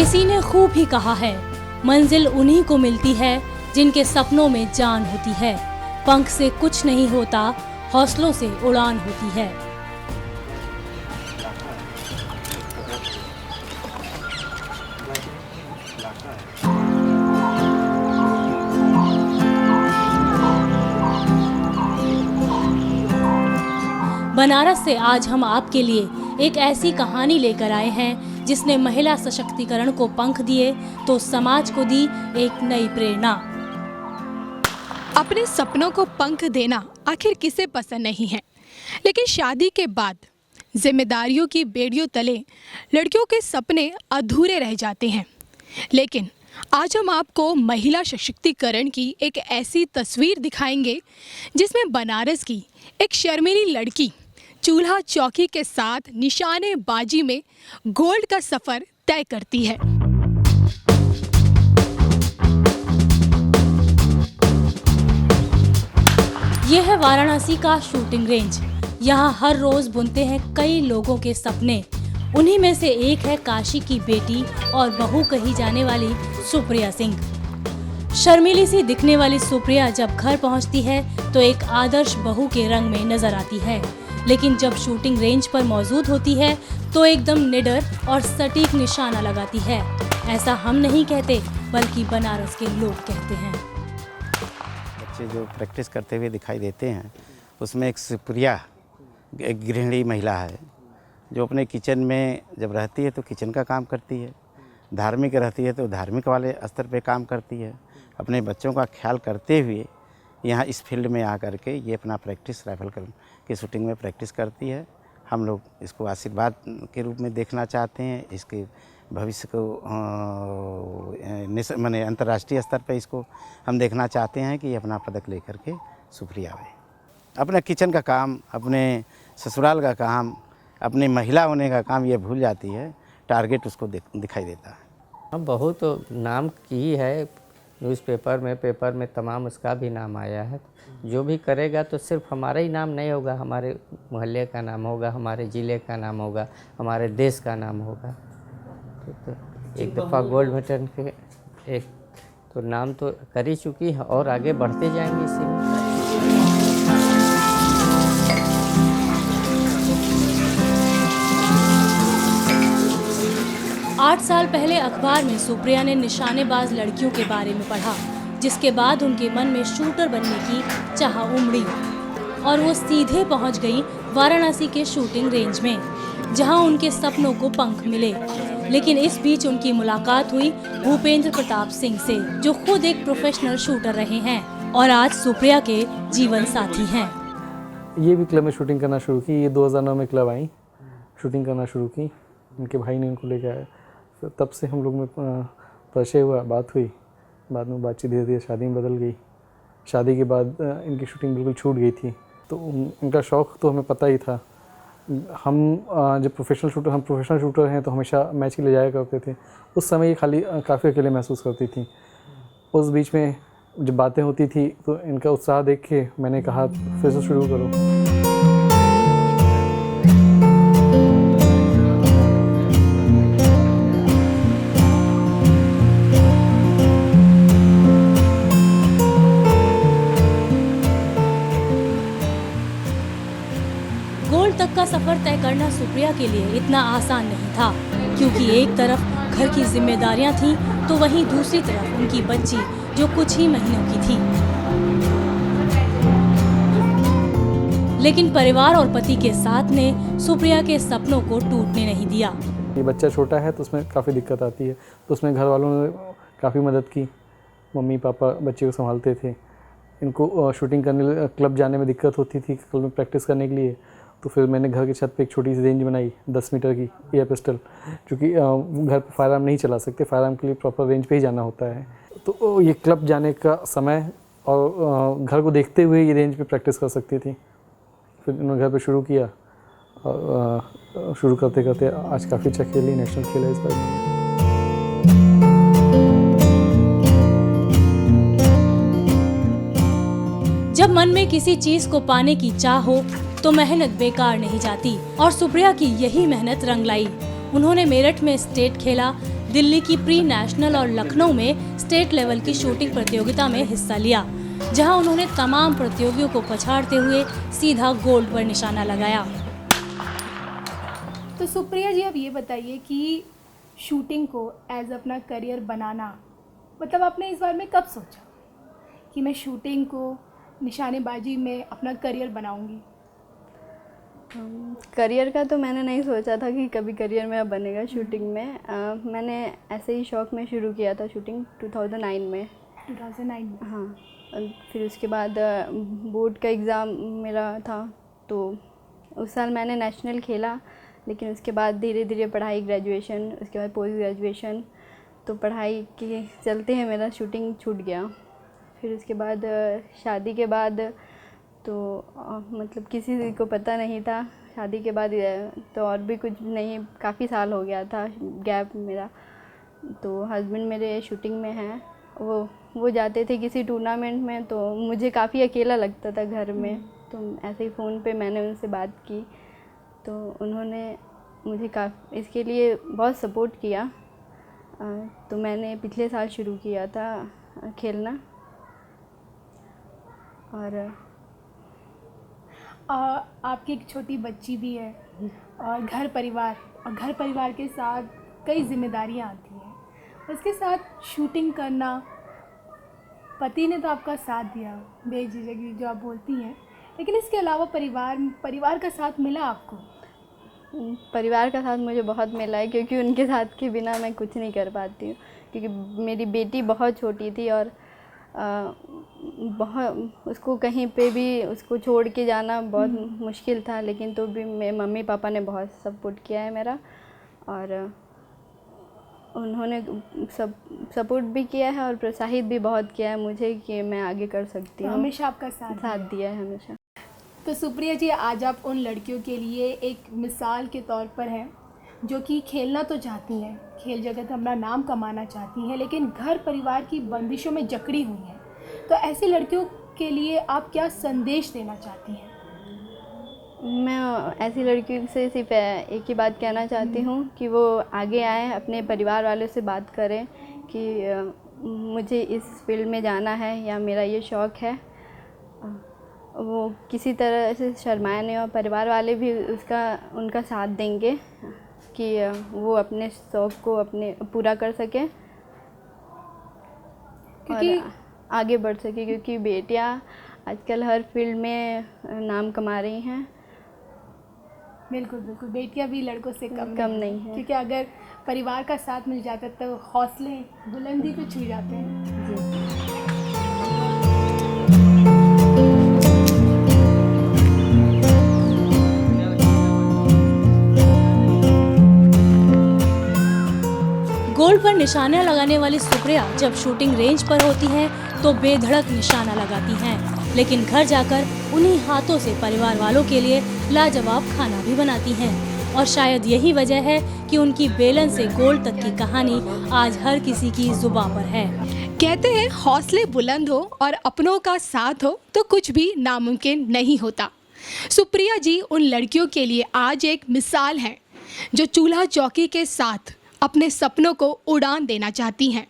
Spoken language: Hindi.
किसी ने खूब ही कहा है, मंजिल उन्हीं को मिलती है जिनके सपनों में जान होती है। पंख से कुछ नहीं होता, हौसलों से उड़ान होती है। बनारस से आज हम आपके लिए एक ऐसी कहानी लेकर आए हैं जिसने महिला सशक्तिकरण को पंख दिए तो समाज को दी एक नई प्रेरणा। अपने सपनों को पंख देना आखिर किसे पसंद नहीं है, लेकिन शादी के बाद जिम्मेदारियों की बेड़ियों तले लड़कियों के सपने अधूरे रह जाते हैं। लेकिन आज हम आपको महिला सशक्तिकरण की एक ऐसी तस्वीर दिखाएंगे जिसमें बनारस की एक शर्मीली लड़की चूल्हा चौकी के साथ निशानेबाजी में गोल्ड का सफर तय करती है। यह है वाराणसी का शूटिंग रेंज। यहाँ हर रोज बुनते हैं कई लोगों के सपने। उन्हीं में से एक है काशी की बेटी और बहू कही जाने वाली सुप्रिया सिंह। शर्मीली सी दिखने वाली सुप्रिया जब घर पहुँचती है तो एक आदर्श बहू के रंग में नजर आती है, लेकिन जब शूटिंग रेंज पर मौजूद होती है तो एकदम निडर और सटीक निशाना लगाती है। ऐसा हम नहीं कहते, बल्कि बनारस के लोग कहते हैं। बच्चे जो प्रैक्टिस करते हुए दिखाई देते हैं उसमें एक सुप्रिया एक गृहिणी महिला है जो अपने किचन में जब रहती है तो किचन का काम करती है, धार्मिक रहती है तो धार्मिक वाले स्तर पे काम करती है। अपने बच्चों का ख्याल करते हुए यहाँ इस फील्ड में आकर के ये अपना प्रैक्टिस राइफल की शूटिंग में प्रैक्टिस करती है। हम लोग इसको आशीर्वाद के रूप में देखना चाहते हैं। इसके भविष्य को माने अंतर्राष्ट्रीय स्तर पर इसको हम देखना चाहते हैं कि ये अपना पदक लेकर के सुप्रिया आए। अपना किचन का काम, अपने ससुराल का काम, अपनी महिला होने का काम ये भूल जाती है। टारगेट उसको दिखाई देता है। हम बहुत नाम की है न्यूज़पेपर में, पेपर में तमाम उसका भी नाम आया है। जो भी करेगा तो सिर्फ हमारा ही नाम नहीं होगा, हमारे मोहल्ले का नाम होगा, हमारे ज़िले का नाम होगा, हमारे देश का नाम होगा। तो एक दफ़ा गोल्ड मेडल के एक तो नाम तो कर ही चुकी है और आगे बढ़ते जाएंगे इसी में। 8 साल पहले अखबार में सुप्रिया ने निशानेबाज लड़कियों के बारे में पढ़ा, जिसके बाद उनके मन में शूटर बनने की चाह उमड़ी और वो सीधे पहुंच गई वाराणसी के शूटिंग रेंज में, जहां उनके सपनों को पंख मिले। लेकिन इस बीच उनकी मुलाकात हुई भूपेंद्र प्रताप सिंह से, जो खुद एक प्रोफेशनल शूटर रहे हैं और आज सुप्रिया के जीवन साथी हैं। ये भी क्लब में शूटिंग करना शुरू की। ये 2009 में क्लब आई, शूटिंग करना शुरू की। उनके भाई ने उनको लेकर आया। तब से हम लोग में परिचय हुआ, बात हुई। बाद में बातचीत धीरे धीरे शादी में बदल गई। शादी के बाद इनकी शूटिंग बिल्कुल छूट गई थी। तो उनका शौक़ तो हमें पता ही था। हम जब प्रोफेशनल शूटर हैं तो हमेशा मैच के लिए जाया करते थे। उस समय ये खाली काफ़ी अकेले महसूस करती थी। उस बीच में जब बातें होती थी तो इनका उत्साह देख के मैंने कहा फिर से शुरू करो। गोल्ड तक का सफर तय करना सुप्रिया के लिए इतना आसान नहीं था, क्योंकि एक तरफ घर की जिम्मेदारियां थीं तो वहीं दूसरी तरफ उनकी बच्ची जो कुछ ही महीनों की थी। लेकिन परिवार और पति के साथ ने सुप्रिया के सपनों को टूटने नहीं दिया। ये बच्चा छोटा है तो उसमें काफ़ी दिक्कत आती है, तो उसमें घर वालों ने काफ़ी मदद की। मम्मी पापा बच्चे को संभालते थे। इनको शूटिंग करने, क्लब जाने में दिक्कत होती थी, क्लब में प्रैक्टिस करने के लिए। तो फिर मैंने घर की छत पे एक छोटी सी रेंज बनाई 10 मीटर की एयर पिस्टल, क्योंकि घर पे फायर आर्म नहीं चला सकते। फायर आर्म के लिए प्रॉपर रेंज पे ही जाना होता है। तो ये क्लब जाने का समय और घर को देखते हुए ये रेंज पे प्रैक्टिस कर सकती थी। फिर उन्होंने घर पे शुरू किया और शुरू करते करते आज काफ़ी अच्छा खेली, नेशनल खेला इस बार। जब मन में किसी चीज को पाने की चाह हो तो मेहनत बेकार नहीं जाती, और सुप्रिया की यही मेहनत रंग लाई। उन्होंने मेरठ में स्टेट खेला, दिल्ली की प्री नेशनल और लखनऊ में स्टेट लेवल की शूटिंग प्रतियोगिता में हिस्सा लिया, जहां उन्होंने तमाम प्रतियोगियों को पछाड़ते हुए सीधा गोल्ड पर निशाना लगाया। तो सुप्रिया जी, अब ये बताइए कि शूटिंग को एज अपना करियर बनाना, मतलब आपने इस बारे में कब सोचा कि मैं शूटिंग को, निशानेबाजी में अपना करियर बनाऊंगी? करियर का तो मैंने नहीं सोचा था कि कभी करियर मेरा बनेगा शूटिंग में। मैंने ऐसे ही शौक़ में शुरू किया था शूटिंग 2009 में। 2009 में? हाँ। और फिर उसके बाद बोर्ड का एग्ज़ाम मेरा था, तो उस साल मैंने नेशनल खेला, लेकिन उसके बाद धीरे धीरे पढ़ाई, ग्रेजुएशन, उसके बाद पोस्ट ग्रेजुएशन, तो पढ़ाई के चलते हैं मेरा शूटिंग छूट गया। फिर उसके बाद शादी के बाद तो मतलब किसी को पता नहीं था, शादी के बाद तो और भी कुछ नहीं, काफ़ी साल हो गया था गैप मेरा। तो हस्बैंड मेरे शूटिंग में हैं, वो जाते थे किसी टूर्नामेंट में, तो मुझे काफ़ी अकेला लगता था घर में। तो ऐसे ही फ़ोन पे मैंने उनसे बात की, तो उन्होंने मुझे इसके लिए बहुत सपोर्ट किया। तो मैंने पिछले साल शुरू किया था खेलना। और आपकी एक छोटी बच्ची भी है और घर परिवार के साथ कई जिम्मेदारियां आती हैं। उसके साथ शूटिंग करना, पति ने तो आपका साथ दिया बेझिझक जो आप बोलती हैं, लेकिन इसके अलावा परिवार का साथ मिला आपको? परिवार का साथ मुझे बहुत मिला है, क्योंकि उनके साथ के बिना मैं कुछ नहीं कर पाती हूँ। क्योंकि मेरी बेटी बहुत छोटी थी और बहुत उसको कहीं पे भी उसको छोड़ के जाना बहुत मुश्किल था, लेकिन तो भी मेरे मम्मी पापा ने बहुत सपोर्ट किया है मेरा, और उन्होंने सब सपोर्ट भी किया है और प्रोत्साहित भी बहुत किया है मुझे कि मैं आगे कर सकती हूँ। हमेशा आपका साथ दिया है हमेशा। तो सुप्रिया जी, आज आप उन लड़कियों के लिए एक मिसाल के तौर पर हैं जो कि खेलना तो चाहती हैं, खेल जगत अपना नाम कमाना चाहती हैं, लेकिन घर परिवार की बंदिशों में जकड़ी हुई हैं। तो ऐसी लड़कियों के लिए आप क्या संदेश देना चाहती हैं? मैं ऐसी लड़कियों से सिर्फ एक ही बात कहना चाहती हूँ कि वो आगे आएँ, अपने परिवार वालों से बात करें कि मुझे इस फील्ड में जाना है या मेरा ये शौक़ है। वो किसी तरह से शर्माए नहीं और परिवार वाले भी उनका साथ देंगे कि वो अपने शौक़ को अपने पूरा कर सकें, क्योंकि आगे बढ़ सके, क्योंकि बेटियां आजकल हर फील्ड में नाम कमा रही हैं। बिल्कुल बिल्कुल, बेटियां भी लड़कों से कम नहीं है, क्योंकि अगर परिवार का साथ मिल जाता तो हौसले बुलंदी पे छू जाते हैं। जी। गोल्ड पर निशाना लगाने वाली सुप्रिया जब शूटिंग रेंज पर होती हैं तो बेधड़क निशाना लगाती हैं, लेकिन घर जाकर उन्हीं हाथों से परिवार वालों के लिए लाजवाब खाना भी बनाती हैं। और शायद यही वजह है कि उनकी बेलन से गोल्ड तक की कहानी आज हर किसी की जुबां पर है। कहते हैं हौसले बुलंद हो और अपनों का साथ हो तो कुछ भी नामुमकिन नहीं होता। सुप्रिया जी उन लड़कियों के लिए आज एक मिसाल है जो चूल्हा चौकी के साथ अपने सपनों को उड़ान देना चाहती हैं।